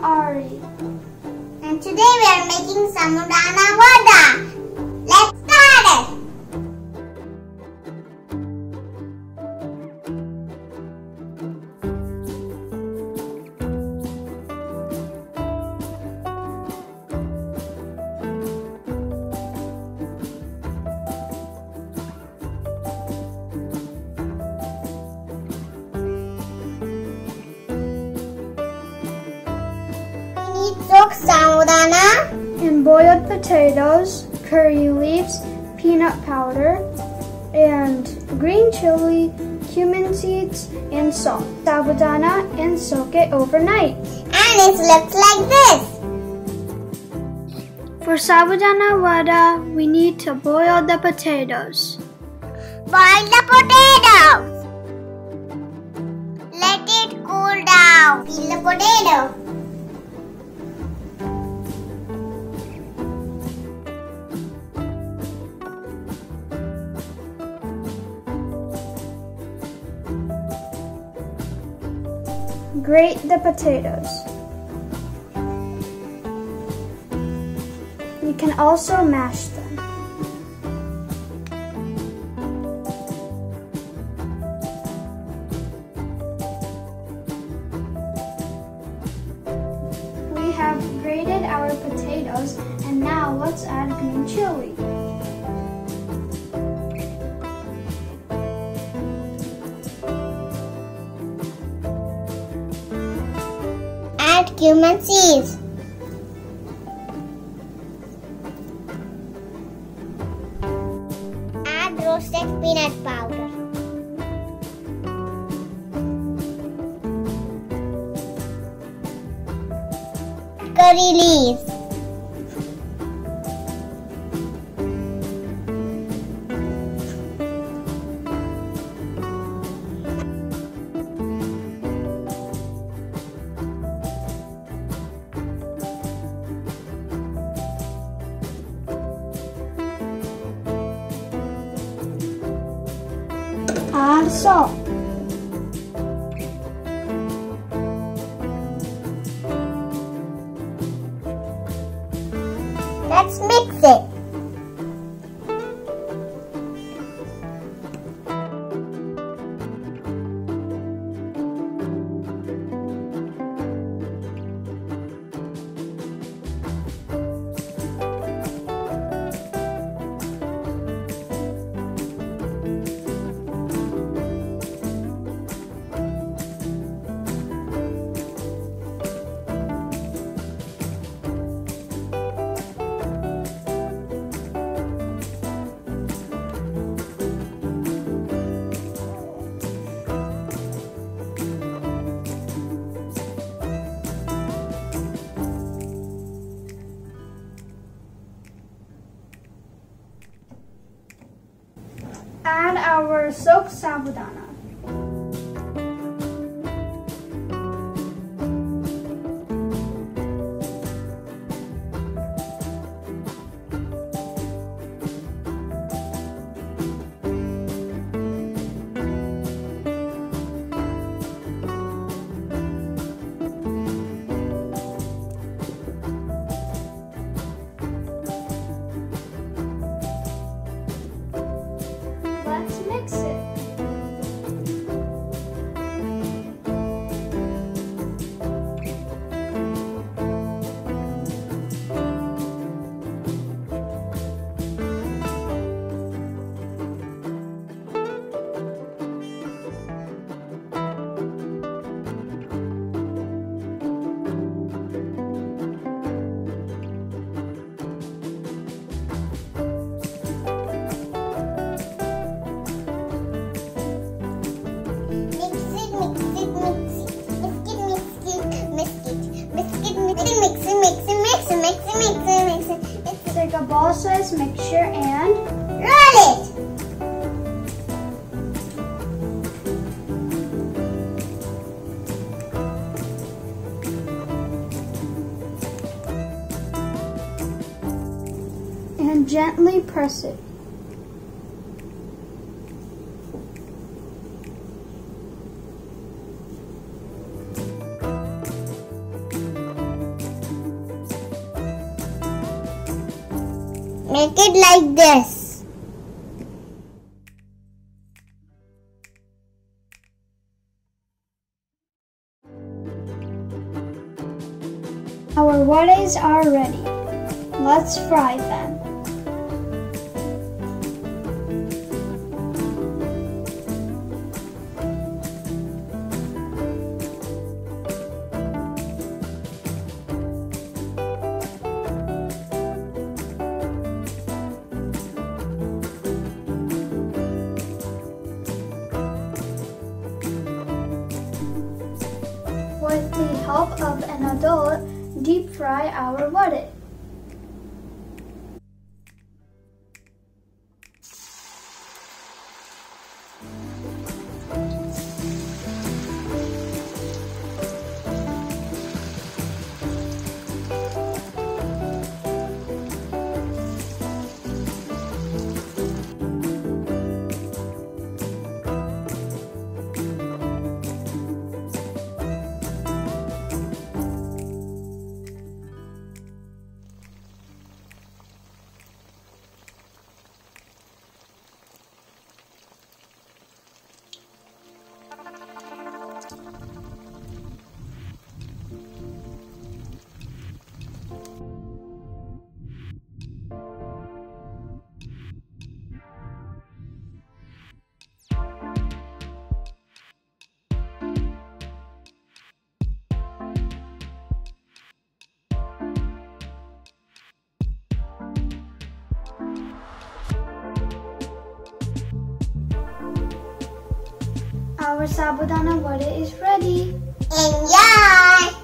Ari. And today we are making Sabudana Vada. Let's start it! Soak sabudana And boiled potatoes, curry leaves, peanut powder, and green chili, cumin seeds, and salt. Sabudana and soak it overnight. and it looks like this. For Sabudana Vada, we need to boil the potatoes. Boil the potatoes. Let it cool down. Peel the potato. Grate the potatoes. You can also mash them. We have grated our potatoes, and now let's add green chili. Add cumin seeds. Add roasted peanut powder. Curry leaves. Add salt. Let's mix it. Add our soaked sabudana. Let's mix it. Take a ball-sized mixture and Roll it. and gently press it. Make it like this. Our vadas are ready. Let's fry them. With the help of an adult, deep fry our vada. Our Sabudana Vada is ready. Enjoy!